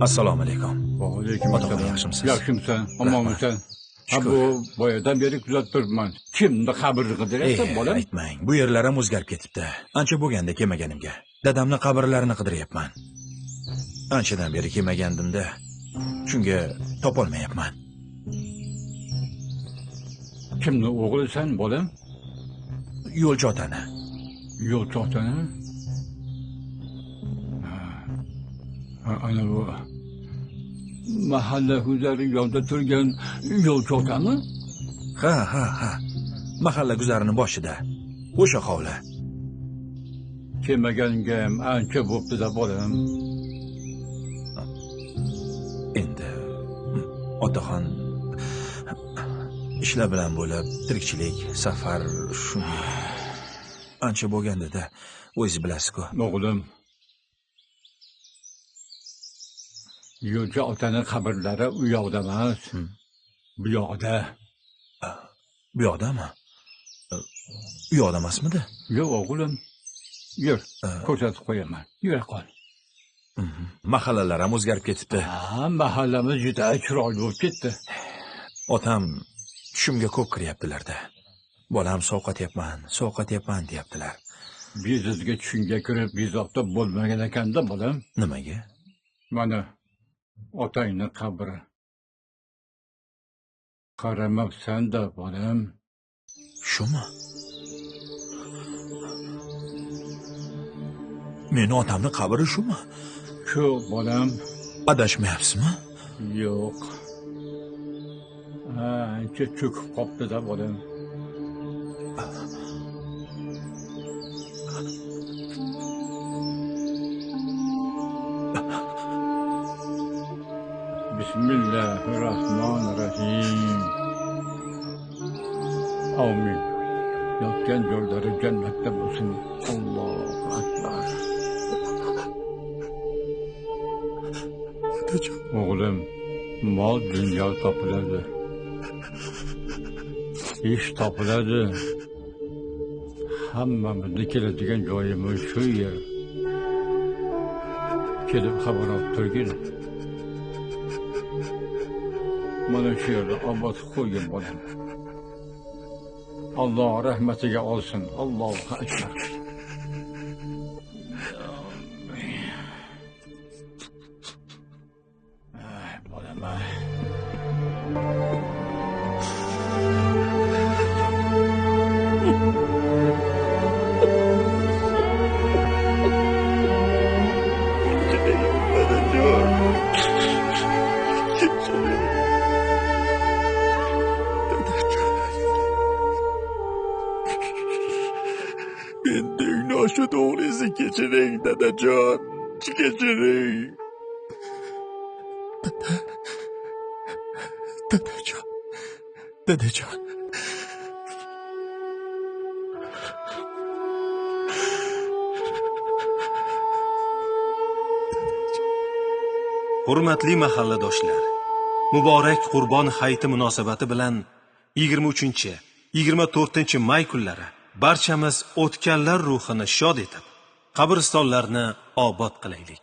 Assalomu alaykum. Va alaykum assalom. Yaxshimisiz? Yaxshimsan, omonmisan? Ha Shukur. bu boyadan beri kuzatib turibman. Kimni qabrini qidiryapsan, bolam? Aytmang, bu yerlar ham o'zgarib ketibdi. Ancha bo'lganda kelmaganimga. Dadamni qabrlarini qidiryapman. Anchadan beri kelmagandimda. Shunga topolmayapman. Kimni o'g'lisan, bolam? Yo'lchi otani. Yo'lchi otani? Ha, ana bu mahalla huzari yonida turgan yo'lchi otami? Ha. Mahalla guzarining boshida. O'sha hovli. Kelmaganiga ham ancha bo'pti-da, bolam. Endi otaxon ishlar bilan bo'lib, tirikchilik, safar shunga ancha bo'lganda-da, o'zingiz bilasiz-ku. O'g'lim, yo'lchi otani qabrlari u yoqda emas, bu yoqda. Bu yoqdami? U yoqda emasmidi? Yo'q, o'g'lim. Yur, ko'rsatib qo'yaman. Yura qol. Mahallalar ham o'zgarib ketibdi. Ha, mahallamiz juda chiroyli bo'lib ketdi. Otam tushimga ko'p kiryaptilar-da. Bolam sovqatyapman deyaptilar. Bizizga tushunga kirib bezovta bo'lmagan ekanda, bolam. Nimaga? Mana otangni qabri. Qaramabsan-da, bolam. Shumi? Meni otamni qabri shumi? Shu, bolam. Adashmayapsizmi? Yo'q. Ancha cho'kib qopti-da, bolam. Bismillahirrahmanirrahim. Amin. Yotgan joylari jannatda bo'lsin. Allohu akbar. O'g'lim, mol dunyo topiladi. Ish topiladi. Hammamizni keladigan joyimiz shu yer. Kelib xabar olib turgin. Mana shu yerda obod qo'ygan bolam. Alloh rahmatiga olsin. Allohu akbar. Shu doğrusu kechiring, dadajon. Kechiring. Dadajon. Hurmatli mahalladoshlar, muborak Qurbon hayiti munosabati bilan 23-24 may kunlari barchamiz o'tganlar ruhini shod etib, qabristonlarni obod qilaylik.